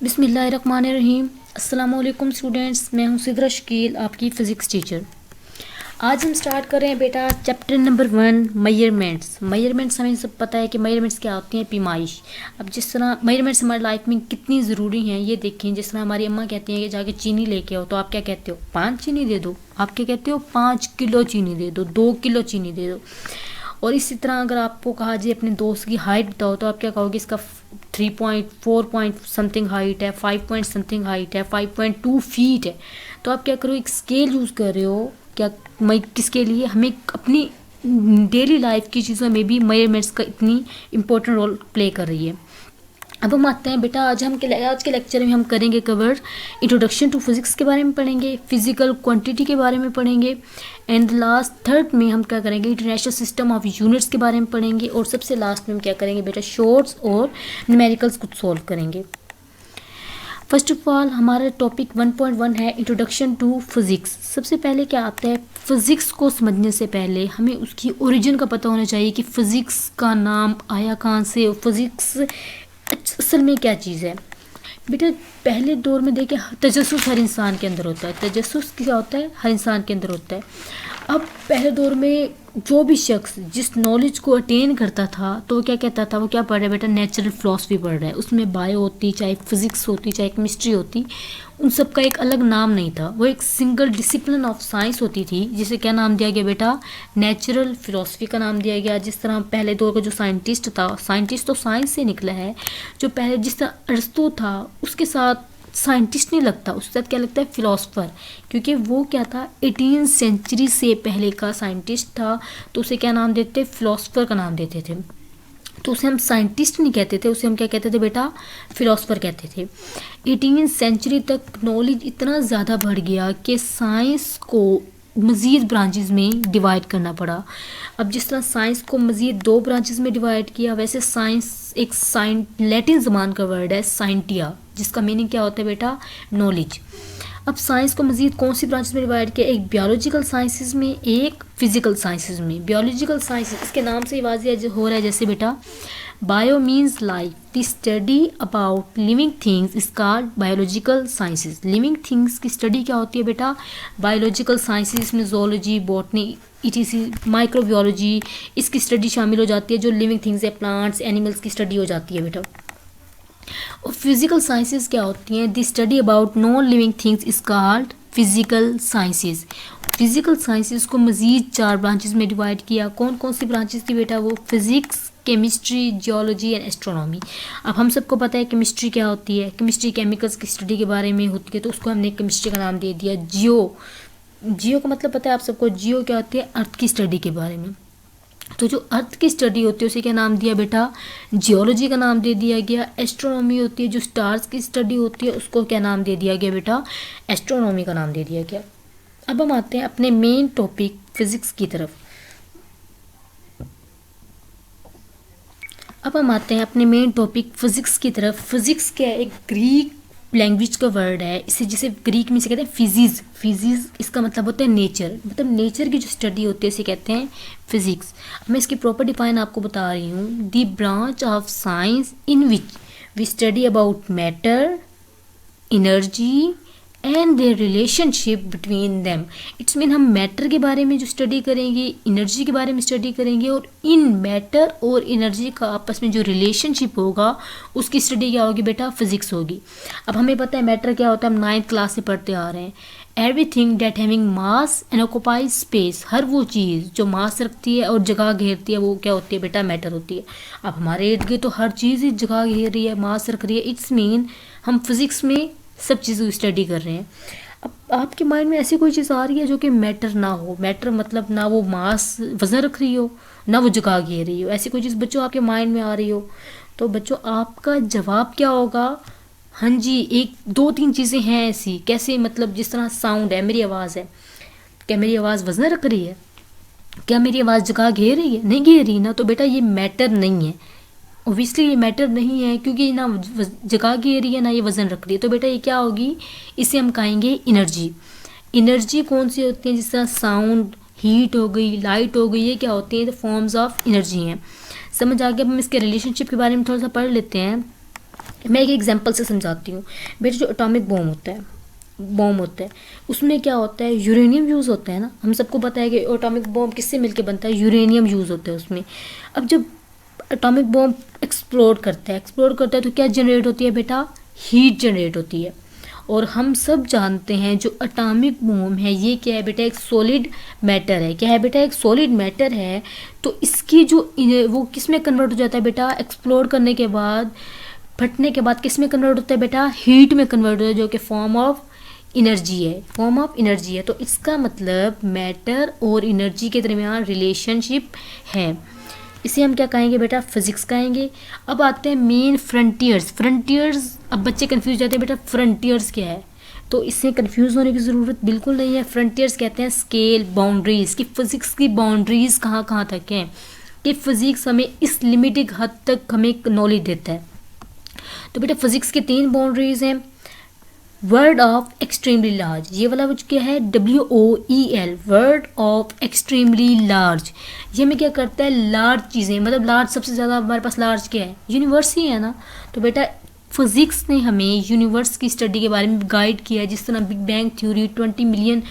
बिस्मिल्लाहिर्रहमानिर्रहीम। अस्सलामुअलैकुम स्टूडेंट्स, मैं हूं सिद्रा शकील, आपकी फ़िज़िक्स टीचर। आज हम स्टार्ट कर रहे हैं बेटा चैप्टर नंबर 1 मेजरमेंट्स। मेजरमेंट्स हमें सब पता है कि मेजरमेंट्स क्या होती हैं, पैमाइश। अब जिस तरह मेजरमेंट्स हमारी लाइफ में कितनी ज़रूरी हैं ये देखें। जिस तरह हमारी अम्मा कहती हैं कि जाके चीनी लेके आओ, तो आप क्या कहते हो? 5 चीनी दे दो। आप क्या कहते हो? 5 किलो चीनी दे दो, 2 किलो चीनी दे दो। और इसी तरह अगर आपको कहा जाए अपने दोस्त की हाइट बताओ, तो आप क्या कहोगे? इसका 3.4 पॉइंट समथिंग हाइट है, 5 पॉइंट समथिंग हाइट है, 5.2 फीट है। तो आप क्या करो, एक स्केल यूज़ कर रहे हो क्या? मैं किसके लिए? हमें अपनी डेली लाइफ की चीज़ों में भी मेजरमेंट्स का इतनी इम्पोर्टेंट रोल प्ले कर रही है। अब हम आते हैं बेटा, आज के लेक्चर में हम करेंगे कवर इंट्रोडक्शन टू फिज़िक्स के बारे में पढ़ेंगे, फिजिकल क्वांटिटी के बारे में पढ़ेंगे, एंड लास्ट थर्ड में हम क्या करेंगे? इंटरनेशनल सिस्टम ऑफ यूनिट्स के बारे में पढ़ेंगे, और सबसे लास्ट में हम क्या करेंगे बेटा? शॉर्ट्स और न्यूमेरिकल्स कुछ सॉल्व करेंगे। फर्स्ट ऑफ ऑल हमारा टॉपिक 1.1 है इंट्रोडक्शन टू फिज़िक्स। सबसे पहले क्या आता है? फिज़िक्स को समझने से पहले हमें उसकी ओरिजिन का पता होना चाहिए कि फ़िज़िक्स का नाम आया कहाँ से, और फिज़िक्स असल में क्या चीज़ है। बेटा पहले दौर में देखें, तजस्सुस हर इंसान के अंदर होता है। तजस्सुस क्या होता है? हर इंसान के अंदर होता है। अब पहले दौर में जो भी शख्स जिस नॉलेज को अटेन करता था, तो वो क्या कहता था? वो क्या पढ़ रहा है बेटा? नेचुरल फिलॉसफी पढ़ रहा है। उसमें बायो होती, चाहे फिज़िक्स होती, चाहे केमिस्ट्री होती, उन सब का एक अलग नाम नहीं था। वो एक सिंगल डिसिप्लिन ऑफ साइंस होती थी, जिसे क्या नाम दिया गया बेटा? नेचुरल फिलॉसफी का नाम दिया गया। जिस तरह पहले दौर का जो साइंटिस्ट था, साइंटिस्ट तो साइंस से निकला है। जो पहले जिस तरह अरस्तू था, उसके साथ साइंटिस्ट नहीं लगता, उसके साथ क्या लगता है? फिलोसफर। क्योंकि वो क्या था? 18वीं सेंचुरी से पहले का साइंटिस्ट था, तो उसे क्या नाम देते? फिलोसफर का नाम देते थे। तो उसे हम साइंटिस्ट नहीं कहते थे, उसे हम क्या कहते थे बेटा? फिलोसफर कहते थे। 18वीं सेंचुरी तक नॉलेज इतना ज़्यादा बढ़ गया कि साइंस को मज़ीद ब्रांचेस में डिवाइड करना पड़ा। अब जिस तरह साइंस को मज़ीद 2 ब्रांचेस में डिवाइड किया, वैसे साइंस एक लैटिन ज़बान का वर्ड है साइंटिया, जिसका मीनिंग क्या होता है बेटा? नॉलेज। अब साइंस को मज़ीद कौन सी ब्रांचेस में डिवाइड किया? एक बायोलॉजिकल साइंसेज में, एक फिजिकल साइंसेज में। बायोलॉजिकल साइंसेज, इसके नाम से ही वाज़ेह हो रहा है जैसे बेटा bio means life, the study about living things is called biological sciences. Living things की स्टडी क्या होती है बेटा? Biological sciences. इसमें जोलॉजी, बॉटनी, ईटीसी, माइक्रोबायोलॉजी, इसकी स्टडी शामिल हो जाती है। जो लिविंग थिंग्स है, प्लांट्स, एनिमल्स की स्टडी हो जाती है बेटा। और फिजिकल साइंसेज क्या होती हैं? The study about non living things is called physical sciences. Physical sciences को मज़ीद 4 ब्रांचेस में डिवाइड किया। कौन कौन सी ब्रांचेस थी बेटा? वो physics, chemistry, geology and astronomy. अब हम सबको पता है केमिस्ट्री क्या होती है। केमिस्ट्री केमिकल्स की स्टडी के बारे में होती है, तो उसको हमने केमिस्ट्री का नाम दे दिया। जियो का मतलब पता है आप सबको? जियो क्या होती है? अर्थ की स्टडी के बारे में। तो जो अर्थ की स्टडी होती है उसे क्या नाम दिया बेटा? जियोलॉजी का नाम दे दिया गया। एस्ट्रोनॉमी होती है, जो स्टार्स की स्टडी होती है, उसको क्या नाम दे दिया गया बेटा? एस्ट्रोनॉमी का नाम दे दिया गया। अब हम आते हैं अपने मेन टॉपिक फिजिक्स की तरफ। फिजिक्स क्या है? एक ग्रीक लैंग्वेज का वर्ड है। इसे जिसे ग्रीक में से कहते हैं फिजिक्स। फिजिक्स इसका मतलब होता है नेचर, मतलब नेचर की जो स्टडी होती है इसे कहते हैं फिजिक्स। मैं इसकी प्रॉपर डिफाइन आपको बता रही हूँ। The branch of science in which we study about matter, energy and their relationship between them. It's mean हम मैटर के बारे में जो स्टडी करेंगे, एनर्जी के बारे में स्टडी करेंगे, और इन मैटर और एनर्जी का आपस में जो रिलेशनशिप होगा उसकी स्टडी क्या होगी बेटा? फिजिक्स होगी। अब हमें पता है मैटर क्या होता है, हम 9th क्लास से पढ़ते आ रहे हैं। Everything that having mass and occupies space, हर वो चीज़ जो मास रखती है और जगह घेरती है, वो क्या होती है बेटा? मैटर होती है। अब हमारे इर्द गिर्द तो हर चीज़ ही जगह घेर रही है, मास रख रही है। इट्स मीन हम फिजिक्स में सब चीज़ों की स्टडी कर रहे हैं। अब आपके माइंड में ऐसी कोई चीज़ आ रही है जो कि मैटर ना हो? मैटर मतलब ना वो मास वजन रख रही हो, ना वो जगह घेर रही हो। ऐसी कोई चीज़ बच्चों आपके माइंड में आ रही हो, तो बच्चों आपका जवाब क्या होगा? हाँ जी, 1 2 3 चीज़ें हैं ऐसी। कैसे? मतलब जिस तरह साउंड है, मेरी आवाज़ है, क्या मेरी आवाज़ वजन रख रही है? क्या मेरी आवाज़ जगह घेर रही है? नहीं घेर रही ना, तो बेटा ये मैटर नहीं है। ओबियसली ये मैटर नहीं है, क्योंकि ना जगह घेर रही है ना ये वज़न रख रही है। तो बेटा ये क्या होगी? इसे हम कहेंगे एनर्जी। एनर्जी कौन सी होती है? जिस तरह साउंड, हीट हो गई, लाइट हो गई, ये क्या होती है? फॉर्म्स ऑफ एनर्जी हैं। समझ आ गया? अब हम इसके रिलेशनशिप के बारे में थोड़ा सा पढ़ लेते हैं। मैं एक एग्जांपल से समझाती हूँ बेटा। जो एटॉमिक बॉम्ब होता है उसमें क्या होता है, यूरेनियम यूज़ होता है ना। हम सबको पता है कि एटॉमिक बॉम्ब किससे मिलके बनता है, यूरेनियम यूज़ होता है उसमें। अब जब एटॉमिक बॉम्ब एक्सप्लोड करता है तो क्या जनरेट होती है बेटा, हीट जनरेट होती है। और हम सब जानते हैं जो एटॉमिक बॉम्ब है ये क्या है बेटा, एक सॉलिड मैटर है। क्या है बेटा, एक सॉलिड मैटर है। तो इसकी जो वो किस में कन्वर्ट हो जाता है बेटा, एक्सप्लोड करने के बाद, फटने के बाद किस में कन्वर्ट होता है बेटा, हीट में कन्वर्ट होता है, जो कि फॉर्म ऑफ एनर्जी है। तो इसका मतलब मैटर और एनर्जी के दरमियान रिलेशनशिप है। इसे हम क्या कहेंगे बेटा, फिजिक्स कहेंगे। अब आते हैं मेन फ्रंटियर्स। अब बच्चे कंफ्यूज जाते हैं बेटा फ्रंटियर्स क्या है, तो इससे कंफ्यूज होने की ज़रूरत बिल्कुल नहीं है। फ्रंटियर्स कहते हैं स्केल, बाउंड्रीज, कि फिजिक्स की बाउंड्रीज कहाँ कहाँ तक हैं, कि फिजिक्स हमें इस लिमिटेड हद तक हमें नॉलेज देता है। तो बेटा फिजिक्स की 3 बाउंड्रीज हैं। वर्ड ऑफ एक्सट्रीमली लार्ज, ये वाला कुछ क्या है, WOEL, word of extremely large. ये हमें क्या करता है, लार्ज चीज़ें, मतलब लार्ज सबसे ज़्यादा हमारे पास लार्ज क्या है, यूनिवर्स ही है ना। तो बेटा फिजिक्स ने हमें यूनिवर्स की स्टडी के बारे में गाइड किया है। जिस तरह big bang theory 20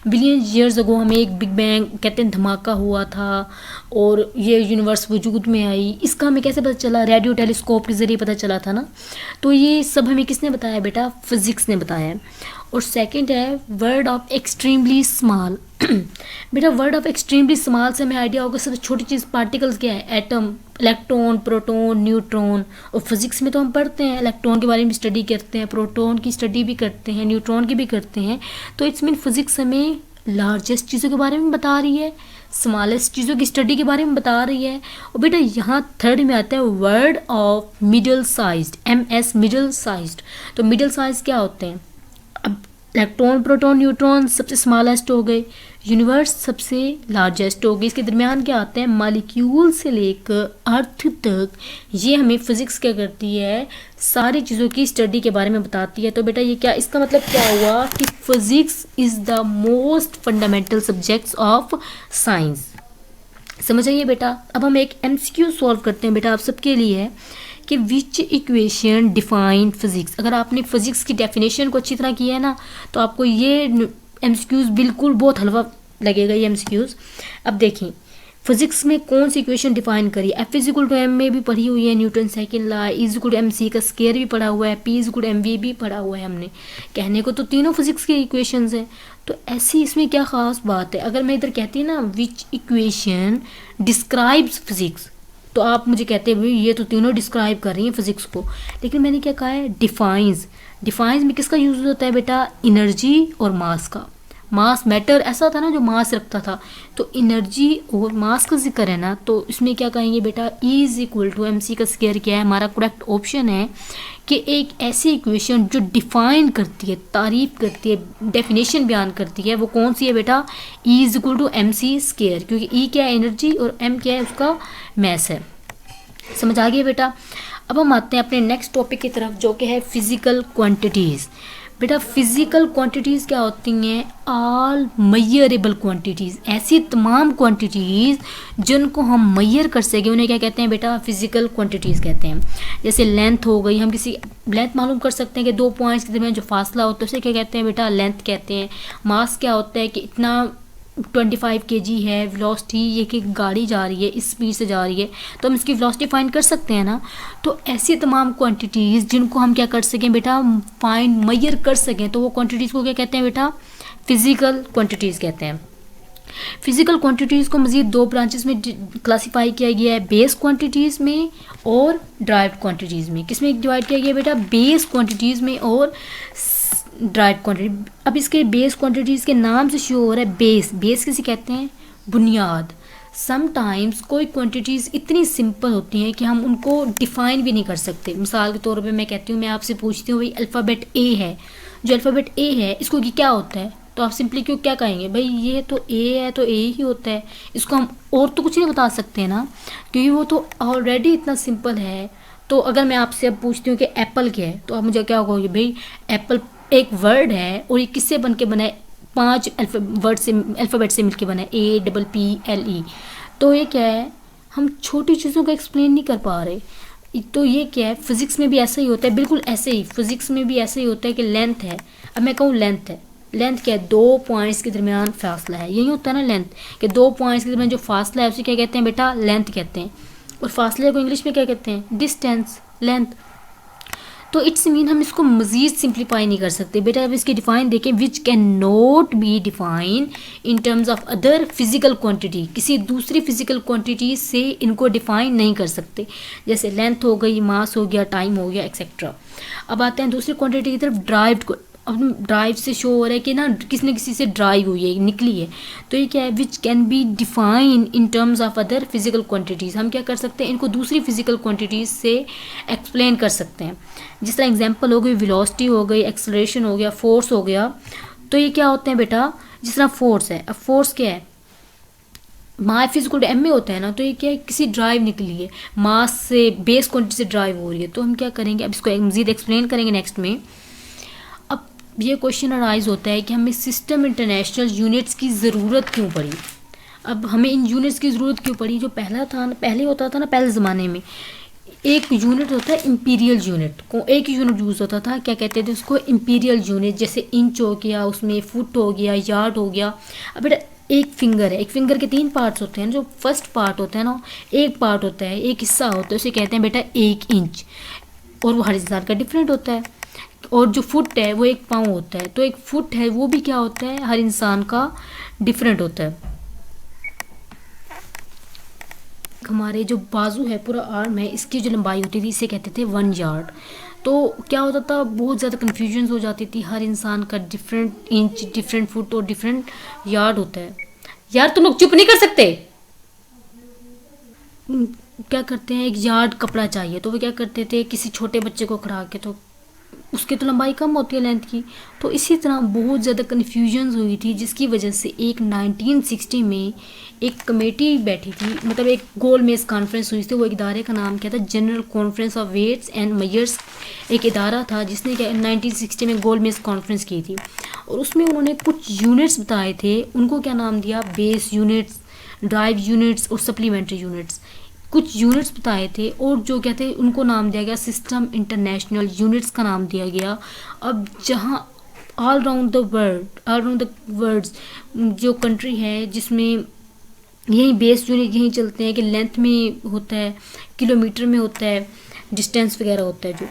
billion years ago हमें एक बिग बैंग कहते हैं धमाका हुआ था और ये यूनिवर्स वजूद में आई। इसका हमें कैसे पता चला, रेडियो टेलीस्कोप के ज़रिए पता चला था ना। तो ये सब हमें किसने बताया बेटा, फिजिक्स ने बताया है। और सेकंड है वर्ड ऑफ एक्सट्रीमली स्मॉल। बेटा वर्ड ऑफ एक्सट्रीमली स्मॉल से हमें आइडिया होगा सबसे छोटी चीज़ पार्टिकल्स क्या है, एटम, इलेक्ट्रॉन, प्रोटॉन, न्यूट्रॉन। और फिजिक्स में तो हम पढ़ते हैं इलेक्ट्रॉन के बारे में स्टडी करते हैं, प्रोटॉन की स्टडी भी करते हैं, न्यूट्रॉन की भी करते हैं। तो इट्स मीन फिजिक्स हमें लार्जेस्ट चीज़ों के बारे में बता रही है, स्मॉलेस्ट चीज़ों की स्टडी के बारे में बता रही है। और बेटा यहाँ थर्ड में आता है word of middle sized, MS, middle sized. तो मिडल साइज क्या होते हैं, अब इलेक्ट्रॉन, प्रोटॉन, न्यूट्रॉन सबसे स्मॉलेस्ट हो गए, यूनिवर्स सबसे लार्जेस्ट हो गई। इसके दरमियान क्या आते हैं, मॉलिक्यूल से लेकर अर्थ तक। ये हमें फिजिक्स क्या करती है, सारी चीज़ों की स्टडी के बारे में बताती है। तो बेटा ये क्या, इसका मतलब क्या हुआ कि physics is the most fundamental subjects of science. समझ आइए बेटा। अब हम एक MCQ सॉल्व करते हैं बेटा आप सबके लिए, कि विच इक्वेशन डिफाइन फिजिक्स। अगर आपने फिजिक्स की डेफिनेशन को अच्छी तरह किया है ना तो आपको ये MCQs बिल्कुल बहुत हलवा लगेगा ये MCQs। अब देखें फिजिक्स में कौन सी इक्वेशन डिफाइन करी, F=m में भी पढ़ी हुई है, न्यूटन सेकंड लॉ, E=mc का स्क्वायर भी पढ़ा हुआ है, P=mv भी पढ़ा हुआ है हमने। कहने को तो तीनों फिजिक्स की इक्वेशंस हैं। तो ऐसी इसमें क्या ख़ास बात है, अगर मैं इधर कहती ना विच इक्वेशन डिस्क्राइब्स फिजिक्स, तो आप मुझे कहते हैं भाई ये तो तीनों डिस्क्राइब कर रही हैं फिजिक्स को, लेकिन मैंने क्या कहा है, डिफाइंस में किसका यूज़ होता है बेटा, एनर्जी और मास का। मास मैटर ऐसा था ना जो मास रखता था, तो एनर्जी और मास का जिक्र है ना, तो इसमें क्या कहेंगे बेटा, E=mc का स्क्वायर क्या है, हमारा करेक्ट ऑप्शन है कि एक ऐसी इक्वेशन जो डिफाइन करती है, तारीफ करती है, डेफिनेशन बयान करती है, वो कौन सी है बेटा, E=mc², क्योंकि E क्या है, एनर्जी, और M क्या है, उसका मैस है। समझ आ गया बेटा। अब हम आते हैं अपने नेक्स्ट टॉपिक की तरफ जो कि है फिजिकल क्वांटिटीज़। बेटा फिजिकल क्वांटिटीज़ क्या होती हैं, ऑल मेजरेबल क्वांटिटीज़, ऐसी तमाम क्वांटिटीज़ जिनको हम मेजर कर सकें उन्हें क्या कहते हैं बेटा, फिजिकल क्वांटिटीज़ कहते हैं। जैसे लेंथ हो गई, हम किसी लेंथ मालूम कर सकते हैं कि 2 पॉइंट्स के दरमियान जो फासला होता है उसे क्या कहते हैं बेटा, लेंथ कहते हैं। मास क्या होता है कि इतना 25 kg है, वेलोसिटी ये कि गाड़ी जा रही है, इस स्पीड से जा रही है, तो हम इसकी वेलोसिटी फाइंड कर सकते हैं ना। तो ऐसी तमाम क्वांटिटीज़ जिनको हम क्या कर सकें बेटा, फाइंड मेजर कर सकें, तो वो क्वांटिटीज़ को क्या कहते हैं बेटा, फिजिकल क्वांटिटीज़ कहते हैं। फिजिकल क्वांटिटीज़ को मज़ीद 2 ब्रांचेस में क्लासीफाई किया गया है, बेस क्वांटिटीज़ में और ड्राइव्ड क्वांटिटीज़ में। किस में डिवाइड किया गया बेटा, बेस क्वांटिटीज़ में और ड्राइव्ड क्वांटिटी। अब इसके बेस क्वांटिटीज़ के नाम से शो हो रहा है बेस किसे कहते हैं, बुनियाद। समटाइम्स कोई क्वांटिटीज़ इतनी सिंपल होती हैं कि हम उनको डिफ़ाइन भी नहीं कर सकते। मिसाल के तौर पे मैं कहती हूँ, मैं आपसे पूछती हूँ भाई अल्फ़ाबेट A है, जो अल्फ़ाबेट A है इसको क्या होता है, तो आप सिंपली क्यों क्या कहेंगे, भाई ये तो A है तो A ही होता है, इसको हम और तो कुछ नहीं बता सकते ना, क्योंकि वो तो ऑलरेडी इतना सिंपल है। तो अगर मैं आपसे अब पूछती हूँ कि एप्पल क्या है, तो आप मुझे क्या कहोगे, भाई एप्पल एक वर्ड है और ये किससे बन के बना है, 5 अल्फ़ाबेट से मिलके बना है, APPLE। तो ये क्या है, हम छोटी चीज़ों को एक्सप्लेन नहीं कर पा रहे। तो ये क्या है, फिजिक्स में भी ऐसा ही होता है, बिल्कुल ऐसे ही फिजिक्स में भी ऐसे ही होता है कि लेंथ है, अब मैं कहूँ लेंथ है, लेंथ क्या है, दो पॉइंट्स के दरमियान फासला है, यही होता है ना लेंथ, कि दो पॉइंट्स के दरमियान जो फासला है उसे क्या कहते हैं बेटा, लेंथ कहते हैं। और फासले को इंग्लिश में क्या कहते हैं, डिस्टेंस, लेंथ। तो इट्स मीन हम इसको मज़ीद सिंप्लीफाई नहीं कर सकते बेटा। अब इसकी डिफाइन देखें, which can not be define in terms of other physical quantity, किसी दूसरी फिजिकल क्वांटिटी से इनको डिफाइन नहीं कर सकते, जैसे लेंथ हो गई, मास हो गया, टाइम हो गया, एक्सेट्रा। अब आते हैं दूसरी क्वांटिटी की तरफ, ड्राइव्ड। अब ड्राइव से शो हो रहा है कि ना किसी न किसी से ड्राइव हुई है, निकली है, तो ये क्या है, which can be define in terms of other physical quantities. हम क्या कर सकते हैं, इनको दूसरी फिजिकल क्वांटिटीज़ से एक्सप्लेन कर सकते हैं। जिस तरह एग्जांपल हो गई, वेलोसिटी हो गई, एक्सेलरेशन हो गया, फोर्स हो गया। तो ये क्या होते हैं बेटा, जिस तरह फोर्स है, अब फोर्स क्या है, मास फिजिकल एम में होता है ना, तो ये क्या है, किसी ड्राइव निकली है, मास से, बेस क्वांटिटी से ड्राइव हो रही है। तो हम क्या करेंगे, अब इसको मज़ीद एक्सप्लेन करेंगे नेक्स्ट में। अब ये क्वेश्चन अराइज होता है कि हमें सिस्टम इंटरनेशनल यूनिट्स की ज़रूरत क्यों पड़ी। अब हमें इन यूनिट्स की ज़रूरत क्यों पड़ी, जो पहला था ना, पहले होता था ना, पहले ज़माने में एक यूनिट होता है इंपीरियल यूनिट, को एक यूनिट यूज़ होता था, क्या कहते थे उसको, इंपीरियल यूनिट। जैसे इंच हो गया, उसमें फुट हो गया, यार्ड हो गया। अब बेटा एक फिंगर है, एक फिंगर के तीन पार्ट्स होते हैं, जो फर्स्ट पार्ट होता है ना, एक पार्ट होता है, एक हिस्सा होता है, उसे कहते हैं बेटा 1 इंच, और वो हर इंसान का डिफरेंट होता है। और जो फुट है वो 1 पाँव होता है, तो एक फुट है वो भी क्या होता है, हर इंसान का डिफरेंट होता है। हमारे जो बाजू है, पूरा आर्म है, इसकी जो लंबाई होती थी इसे कहते थे 1 यार्ड। तो क्या होता था, बहुत ज़्यादा कन्फ्यूजन हो जाती थी, हर इंसान का डिफरेंट इंच, डिफरेंट फुट और डिफरेंट यार्ड होता है। यार तुम लोग चुप नहीं कर सकते। क्या करते हैं, एक यार्ड कपड़ा चाहिए, तो वो क्या करते थे, किसी छोटे बच्चे को खड़ा के, तो उसकी तो लंबाई कम होती है लेंथ की। तो इसी तरह बहुत ज़्यादा कन्फ्यूजन हुई थी, जिसकी वजह से एक 1960 में एक कमेटी बैठी थी, मतलब एक गोल मेज कॉन्फ्रेंस हुई थी। वो इदारे का नाम क्या था, general conference of weights and measures, एक इदारा था जिसने क्या 1960 में गोल मेज कॉन्फ्रेंस की थी। और उसमें उन्होंने कुछ यूनिट्स बताए थे, उनको क्या नाम दिया, बेस यूनिट्स, ड्राइव यूनिट्स और सप्लीमेंट्री यूनिट्स। कुछ यूनिट्स बताए थे, और जो कहते हैं उनको नाम दिया गया सिस्टम इंटरनेशनल यूनिट्स का नाम दिया गया। अब जहाँ ऑल राउंड द वर्ल्ड जो कंट्री है, जिसमें यही बेस यूनिट यही चलते हैं कि लेंथ में होता है, किलोमीटर में होता है, डिस्टेंस वगैरह होता है जो।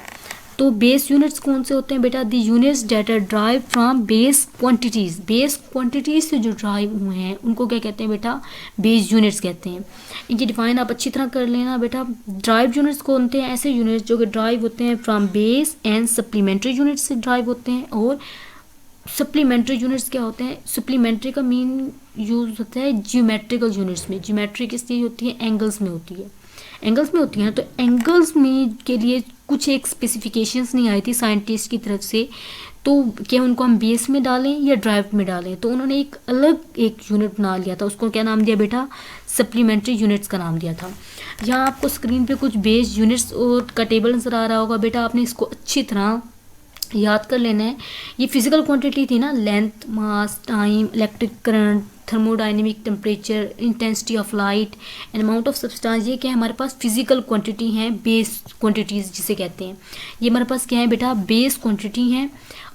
तो बेस यूनिट्स कौन से होते हैं बेटा, the units that are drive from base quantities, base quantities से जो ड्राइव हुए हैं उनको क्या कहते हैं बेटा, बेस यूनिट्स कहते हैं। इनकी डिफाइन आप अच्छी तरह कर लेना बेटा। ड्राइव यूनिट्स कौन होते हैं, ऐसे यूनिट्स जो कि ड्राइव होते हैं from base and supplementary units से ड्राइव होते हैं। और सप्लीमेंट्री यूनिट्स क्या होते हैं, सप्लीमेंट्री का मीन यूज होता है जियोमेट्रिकल यूनिट्स में। जियोमेट्री किस लिए होती है, एंगल्स में होती है, एंगल्स में होती हैं। तो एंगल्स में के लिए कुछ एक स्पेसिफिकेशंस नहीं आई थी साइंटिस्ट की तरफ से, तो क्या उनको हम बेस में डालें या ड्राइव में डालें, तो उन्होंने एक अलग एक यूनिट बना लिया था, उसको क्या नाम दिया बेटा, सप्लीमेंट्री यूनिट्स का नाम दिया था। यहाँ आपको स्क्रीन पे कुछ बेस यूनिट्स और का टेबल नजर आ रहा होगा बेटा, आपने इसको अच्छी तरह याद कर लेना है। ये फिजिकल क्वांटिटी थी ना, length, mass, time, electric current, thermodynamic, temperature, intensity of light and amount of substance, ये क्या है हमारे पास फिजिकल क्वांटिटी हैं, बेस क्वांटिटीज़ जिसे कहते हैं। ये हमारे पास क्या है बेटा, बेस क्वांटिटी हैं,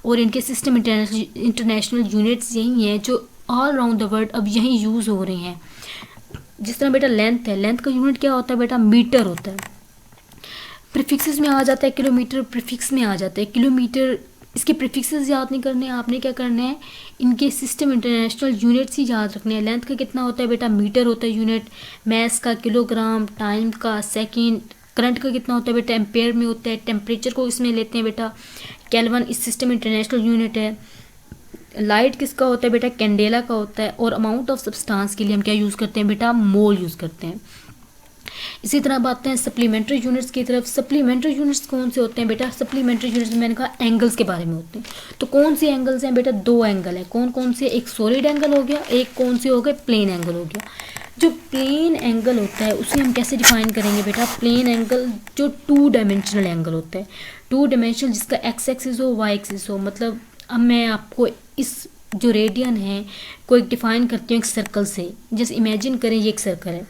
और इनके सिस्टम इंटरनेशनल यूनिट्स यही हैं जो ऑल अराउंड द वर्ल्ड अब यही यूज़ हो रहे हैं। जिस तरह बेटा लेंथ है, लेंथ का यूनिट क्या होता है बेटा, मीटर होता है। प्रीफिक्सेस में आ जाता है किलोमीटर, प्रीफिक्स में आ जाता है किलोमीटर। इसके प्रीफिक्सेस याद नहीं करने, आपने क्या करना है, इनके सिस्टम इंटरनेशनल यूनिट्स ही याद रखने हैं। लेंथ का कितना होता है बेटा, मीटर होता है यूनिट, मैस का किलोग्राम, टाइम का सेकंड, करंट का कितना होता है बेटा, एम्पेयर में होता है, टेम्परेचर को इसमें लेते हैं बेटा केल्विन, इस सिस्टम इंटरनेशनल यूनिट है। लाइट किसका होता है बेटा, कैंडेला का होता है। और अमाउंट ऑफ सब्सटेंस के लिए हम क्या यूज़ करते हैं बेटा, मोल यूज़ करते हैं। इसी तरह बात हैं सप्लीमेंट्री यूनिट्स की तरफ। सप्लीमेंट्री यूनिट्स कौन से होते हैं बेटा, सप्लीमेंट्री यूनिट्स में मैंने कहा एंगल्स के बारे में होते हैं। तो कौन से एंगल्स हैं बेटा, 2 एंगल हैं। कौन कौन से, एक सॉलिड एंगल हो गया, एक कौन से हो गए, प्लेन एंगल हो गया। जो प्लेन एंगल होता है उसे हम कैसे डिफाइन करेंगे बेटा, प्लेन एंगल जो 2 डायमेंशनल एंगल होता है, 2 डायमेंशनल, जिसका एक्स एक्सिस हो, वाई एक्सिस हो। मतलब अब मैं आपको इस जो रेडियन है को एक डिफाइन करती हूँ एक सर्कल से। जैसे इमेजिन करें ये एक सर्कल है,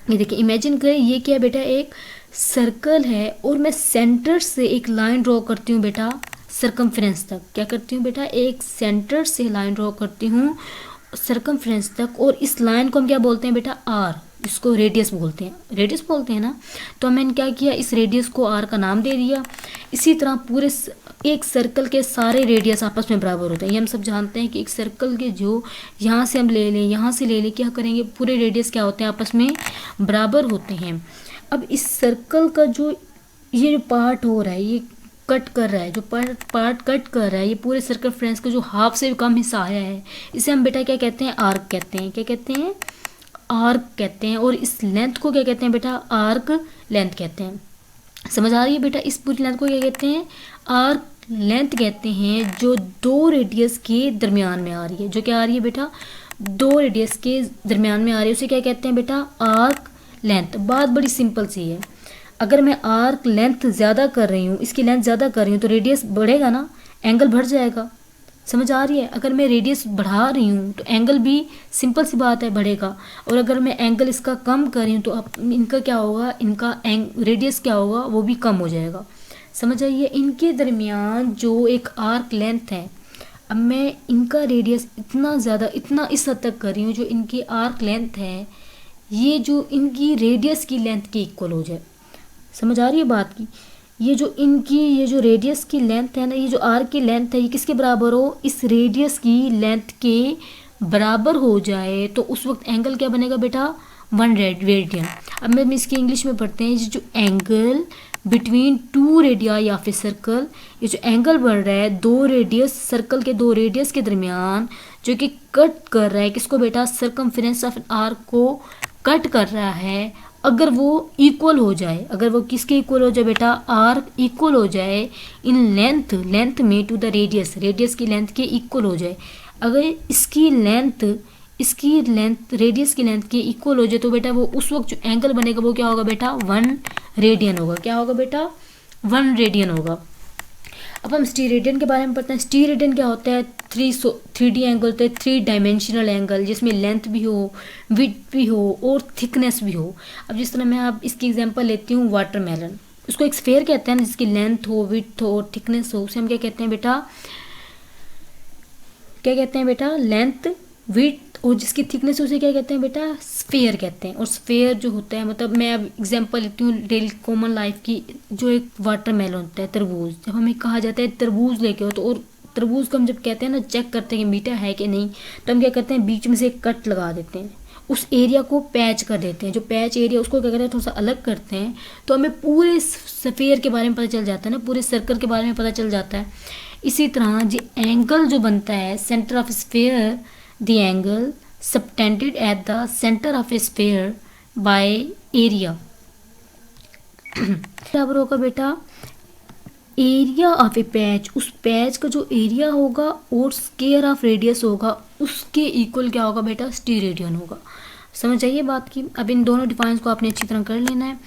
ये देखिए, इमेजिन करें ये क्या है बेटा, एक सर्कल है और मैं सेंटर से एक लाइन ड्रॉ करती हूँ बेटा सरकमफ्रेंस तक। क्या करती हूँ बेटा, एक सेंटर से लाइन ड्रॉ करती हूँ सरकमफ्रेंस तक, और इस लाइन को हम क्या बोलते हैं बेटा, आर, इसको रेडियस बोलते हैं, रेडियस बोलते हैं ना। तो मैंने क्या किया, इस रेडियस को आर का नाम दे दिया। इसी तरह पूरे एक सर्कल के सारे रेडियस आपस में बराबर होते हैं। ये हम सब जानते हैं कि एक सर्कल के जो यहाँ से हम ले लें, यहाँ से ले लें, क्या करेंगे, पूरे रेडियस क्या होते हैं, आपस में बराबर होते हैं। अब इस सर्कल का जो ये जो पार्ट हो रहा है, ये कट कर रहा है, जो पार्ट कट कर रहा है, ये पूरे सर्कल फ्रेंस का जो हाफ से भी कम हिस्सा आया है, इसे हम बेटा क्या कहते हैं, आर्क कहते हैं। क्या कहते हैं, आर्क कहते हैं। और इस लेंथ को क्या कहते हैं बेटा, आर्क लेंथ कहते हैं। समझ आ रही है बेटा, इस पूरी लेंथ को क्या कहते हैं, आर्क लेंथ कहते हैं, जो दो रेडियस के दरमियान में आ रही है। जो क्या आ रही है बेटा, दो रेडियस के दरमियान में आ रही है, उसे क्या कहते हैं बेटा, आर्क लेंथ। बात बड़ी सिंपल सी है, अगर मैं आर्क लेंथ ज़्यादा कर रही हूँ, इसकी लेंथ ज़्यादा कर रही हूँ, तो रेडियस बढ़ेगा ना, एंगल बढ़ जाएगा। समझ आ रही है, अगर मैं रेडियस बढ़ा रही हूँ तो एंगल भी सिंपल सी बात है बढ़ेगा। और अगर मैं एंगल इसका कम कर रही हूँ तो अब इनका क्या होगा, इनका रेडियस क्या होगा, वो भी कम हो जाएगा। समझ आइए, इनके दरमियान जो एक आर्क लेंथ है, अब मैं इनका रेडियस इतना ज़्यादा, इतना इस हद तक कर रही हूँ, जो इनकी आर्क लेंथ है ये जो इनकी रेडियस की लेंथ के इक्वल हो जाए। समझ आ रही है बात की, ये जो इनकी ये जो रेडियस की लेंथ है ना, ये जो आर्क की लेंथ है, ये किसके बराबर हो, इस रेडियस की लेंथ के बराबर हो जाए, तो उस वक्त एंगल क्या बनेगा बेटा, 1 रेडियन। अब मैं इसकी इंग्लिश में पढ़ते हैं, जो एंगल बिटवीन 2 रेडिया या फिर सर्कल, ये जो एंगल बढ़ रहा है दो रेडियस, सर्कल के दो रेडियस के दरमियान, जो कि कट कर रहा है किसको बेटा, सरकमफेरेंस ऑफ आर्क को कट कर रहा है, अगर वो इक्वल हो जाए, अगर वो किसके इक्वल हो जाए बेटा, आर्क इक्वल हो जाए इन लेंथ में टू द रेडियस की लेंथ के इक्वल हो जाए। अगर इसकी लेंथ रेडियस की लेंथ के इक्वल हो जाए, तो बेटा वो उस वक्त जो एंगल बनेगा वो क्या होगा बेटा, 1 रेडियन होगा। क्या होगा बेटा, 1 रेडियन होगा। अब हम स्टीरेडियन के बारे में पढ़ते हैं। स्टीरेडियन क्या होता है, 3D एंगल होता है, 3 डायमेंशनल एंगल, जिसमें लेंथ भी हो, विड्थ भी हो और थिकनेस भी हो। अब जिस तरह मैं आप इसकी एग्जांपल लेती हूँ, वाटरमेलन, उसको एक स्फेयर कहते हैं, जिसकी लेंथ हो, विड्थ हो और थिकनेस हो, उसे हम क्या कहते हैं बेटा, क्या कहते हैं बेटा, लेंथ, विड्थ और जिसकी थिकनेस, उसे क्या कहते हैं बेटा, स्फेयर कहते हैं। और स्फेयर जो होता है, मतलब मैं अब एग्जांपल लेती हूँ डेली कॉमन लाइफ की, जो एक वाटरमेलन होता है, तरबूज, जब हमें कहा जाता है तरबूज लेके हो, तो और तरबूज को हम जब कहते हैं ना, चेक करते हैं कि मीठा है कि नहीं, तो हम क्या करते हैं, बीच में से एक कट लगा देते हैं, उस एरिया को पैच कर देते हैं, जो पैच एरिया उसको क्या करते हैं, थोड़ा सा अलग करते हैं, तो हमें पूरे स्फेयर के बारे में पता चल जाता है ना, पूरे सर्कल के बारे में पता चल जाता है। इसी तरह जो एंगल जो बनता है centre of sphere, the angle subtended at the centre of A sphere by area बराबर होगा बेटा, एरिया ऑफ ए पैच, उस पैच का जो एरिया होगा और स्क्वायर ऑफ रेडियस होगा, उसके इक्वल क्या होगा बेटा, स्टीरेडियन होगा। समझ आइए बात की। अब इन दोनों डिफाइंस को आपने अच्छी तरह कर लेना है।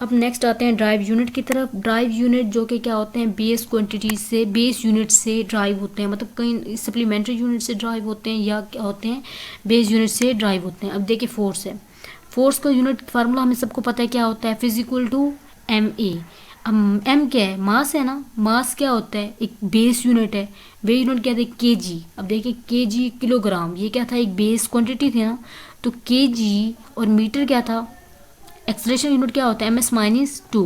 अब नेक्स्ट आते हैं ड्राइव यूनिट की तरफ। ड्राइव यूनिट जो कि क्या होते हैं, बेस क्वांटिटी से, बेस यूनिट से ड्राइव होते हैं, मतलब कई सप्लीमेंट्री यूनिट से ड्राइव होते हैं या क्या होते हैं, बेस यूनिट से ड्राइव होते हैं। अब देखिए फोर्स है, फोर्स का यूनिट फार्मूला हमें सबको पता है क्या होता है, फिजिकल टू MA। अब M क्या है, मास है ना, मास क्या होता है, एक बेस यूनिट है, बेस यूनिट क्या था, kg। अब देखिए kg किलोग्राम, ये क्या था, एक बेस क्वांटिटी थी ना, तो kg और मीटर क्या था, एक्सेलरेशन यूनिट क्या होता है, ms-2।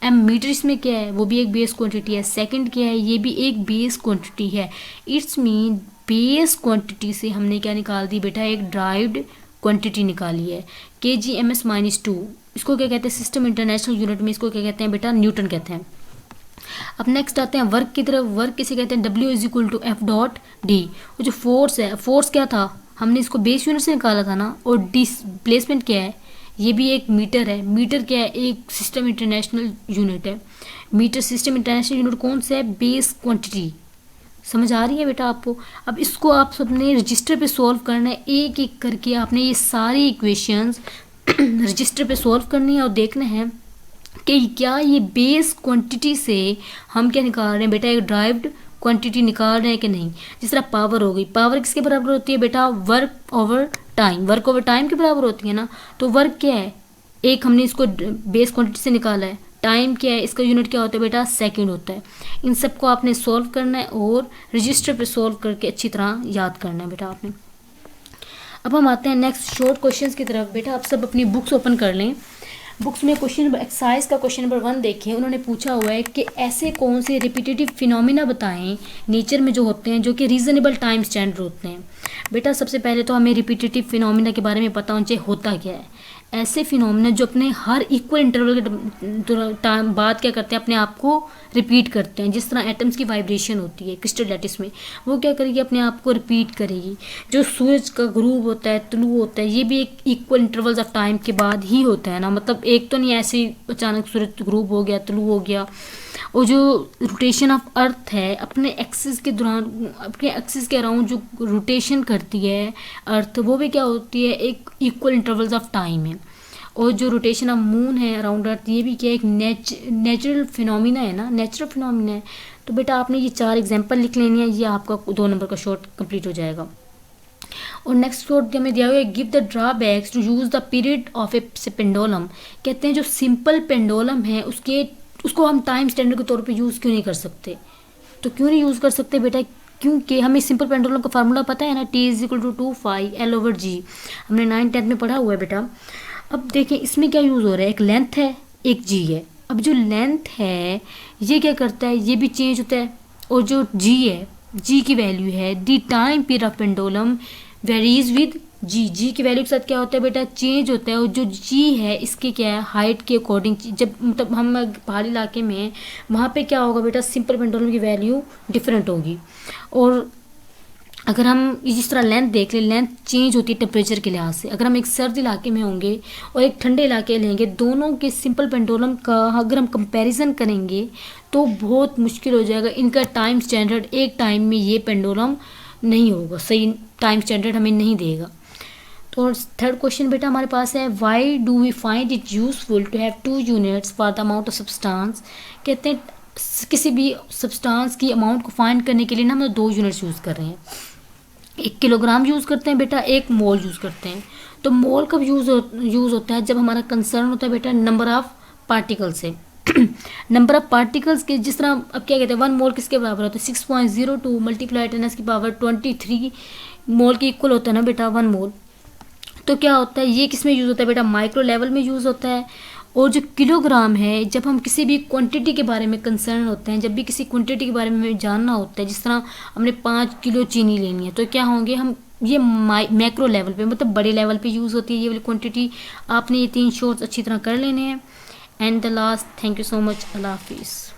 m मीटर इसमें क्या है, वो भी एक बेस क्वांटिटी है। सेकंड क्या है, ये भी एक बेस क्वांटिटी है। इट्स मीन बेस क्वांटिटी से हमने क्या निकाल दी बेटा, एक ड्राइव्ड क्वांटिटी निकाली है, kg ms-2। इसको क्या कहते हैं, सिस्टम इंटरनेशनल यूनिट में इसको क्या कहते हैं बेटा, न्यूटन कहते हैं। अब नेक्स्ट आते हैं वर्क की तरफ। वर्क किसे कहते हैं, W=F.D। वो जो फोर्स है, फोर्स क्या था, हमने इसको बेस यूनिट से निकाला था ना, और डिस्प्लेसमेंट क्या है, ये भी एक मीटर है। मीटर क्या है, एक सिस्टम इंटरनेशनल यूनिट है। मीटर सिस्टम इंटरनेशनल यूनिट कौन सा है, बेस क्वांटिटी। समझ आ रही है बेटा आपको। अब इसको आप सबने रजिस्टर पे सॉल्व करना है, एक एक करके आपने ये सारी इक्वेशंस रजिस्टर पे सॉल्व करनी है और देखना है कि क्या ये बेस क्वांटिटी से हम क्या निकाल रहे हैं बेटा, एक ड्राइव्ड क्वांटिटी निकाल रहे हैं कि नहीं। जिस तरह पावर हो गई, पावर किसके बराबर होती है बेटा, work over time, work over time के बराबर होती है ना। तो वर्क क्या है, एक हमने इसको बेस क्वांटिटी से निकाला है, टाइम क्या है, इसका यूनिट क्या होता है बेटा, सेकंड होता है। इन सबको आपने सॉल्व करना है और रजिस्टर पे सॉल्व करके अच्छी तरह याद करना है बेटा आपने। अब हम आते हैं नेक्स्ट शॉर्ट क्वेश्चंस की तरफ। बेटा आप सब अपनी बुक्स ओपन कर लें। बुक्स में क्वेश्चन नंबर एक्सरसाइज का क्वेश्चन नंबर 1 देखें। उन्होंने पूछा हुआ है कि ऐसे कौन से रिपीटेटिव फिनोमिना बताएं नेचर में जो होते हैं जो कि रीजनेबल टाइम स्टैंडर्ड होते हैं। बेटा सबसे पहले तो हमें रिपीटेटिव फिनोमिना के बारे में पता होना चाहिए होता क्या है। ऐसे फिनोमिना जो अपने हर इक्वल इंटरवल के टाइम बाद क्या करते हैं, अपने आप को रिपीट करते हैं। जिस तरह एटम्स की वाइब्रेशन होती है क्रिस्टल लैटिस में, वो क्या करेगी, अपने आप को रिपीट करेगी। जो सूरज का ग्रूव होता है, तुलू होता है, ये भी एक इक्वल इंटरवल्स ऑफ टाइम के बाद ही होता है ना, मतलब एक तो नहीं ऐसे अचानक सूरज ग्रूव हो गया, तुलू हो गया। और जो रोटेशन ऑफ अर्थ है अपने एक्सिस के दौरान, अपने एक्सिस के अराउंड जो रोटेशन करती है अर्थ, वो भी क्या होती है, एक इक्वल इंटरवल्स ऑफ टाइम है। और जो रोटेशन ऑफ मून है अराउंड अर्थ, ये भी क्या एक नेचुरल फिनोमिना है ना, नेचुरल फिनोमिना है। तो बेटा आपने ये 4 एग्जांपल लिख लेनी है, ये आपका 2 नंबर का शॉर्ट कंप्लीट हो जाएगा। और नेक्स्ट शॉर्ट हमें दिया हुआ है, give the drawbacks to use the period of a pendulum. कहते हैं जो सिंपल पेंडुलम है उसको हम टाइम स्टैंडर्ड के तौर पे यूज़ क्यों नहीं कर सकते। तो क्यों नहीं यूज़ कर सकते बेटा, क्योंकि हमें सिंपल पेंडुलम का फार्मूला पता है ना, T=2πL/g। हमने 9th-10th में पढ़ा हुआ है बेटा। अब देखें इसमें क्या यूज़ हो रहा है, एक लेंथ है एक जी है। अब जो लेंथ है ये क्या करता है, ये भी चेंज होता है। और जो जी है, जी की वैल्यू है the time period of pendulum varies with G की वैल्यू के साथ क्या होता है बेटा, चेंज होता है। और जो जी है इसके क्या है, हाइट के अकॉर्डिंग। जब मतलब हम पहाड़ी इलाके में हैं वहाँ पे क्या होगा बेटा, सिंपल पेंडुलम की वैल्यू डिफरेंट होगी। और अगर हम जिस तरह लेंथ देख लें, लेंथ चेंज होती है टेम्परेचर के लिहाज से। अगर हम एक सर्द इलाके में होंगे और एक ठंडे इलाके लेंगे, दोनों के सिंपल पेंडुलम का अगर हम कंपैरिजन करेंगे तो बहुत मुश्किल हो जाएगा। इनका टाइम स्टैंडर्ड एक टाइम में ये पेंडुलम नहीं होगा, सही टाइम स्टैंडर्ड हमें नहीं देगा। तो थर्ड क्वेश्चन बेटा हमारे पास है, why do we find it useful to have 2 units for the amount of substance. कहते हैं किसी भी सब्सटेंस की अमाउंट को फाइंड करने के लिए ना हम 2 यूनिट्स यूज़ कर रहे हैं। 1 किलोग्राम यूज़ करते हैं बेटा, 1 मोल यूज़ करते हैं। तो मोल कब यूज़ होता है, जब हमारा कंसर्न होता है बेटा नंबर ऑफ पार्टिकल से। नंबर ऑफ पार्टिकल्स के, जिस तरह अब क्या कहते हैं 1 मोल किसके बराबर होता है, 6.02 मल्टीप्लाई 10⁻23 मोल के इक्वल होता है ना बेटा 1 मोल। तो क्या होता है, ये किस में यूज़ होता है बेटा, माइक्रो लेवल में यूज़ होता है। और जो किलोग्राम है, जब हम किसी भी क्वांटिटी के बारे में कंसर्न होते हैं, जब भी किसी क्वांटिटी के बारे में हमें जानना होता है, जिस तरह हमने 5 किलो चीनी लेनी है, तो क्या होंगे हम, ये मैक्रो लेवल पे मतलब बड़े लेवल पे यूज़ होती है ये वाली क्वांटिटी। आपने ये 3 शॉर्ट्स अच्छी तरह कर लेने हैं। And the last, thank you so much, अल्लाह हाफिज़।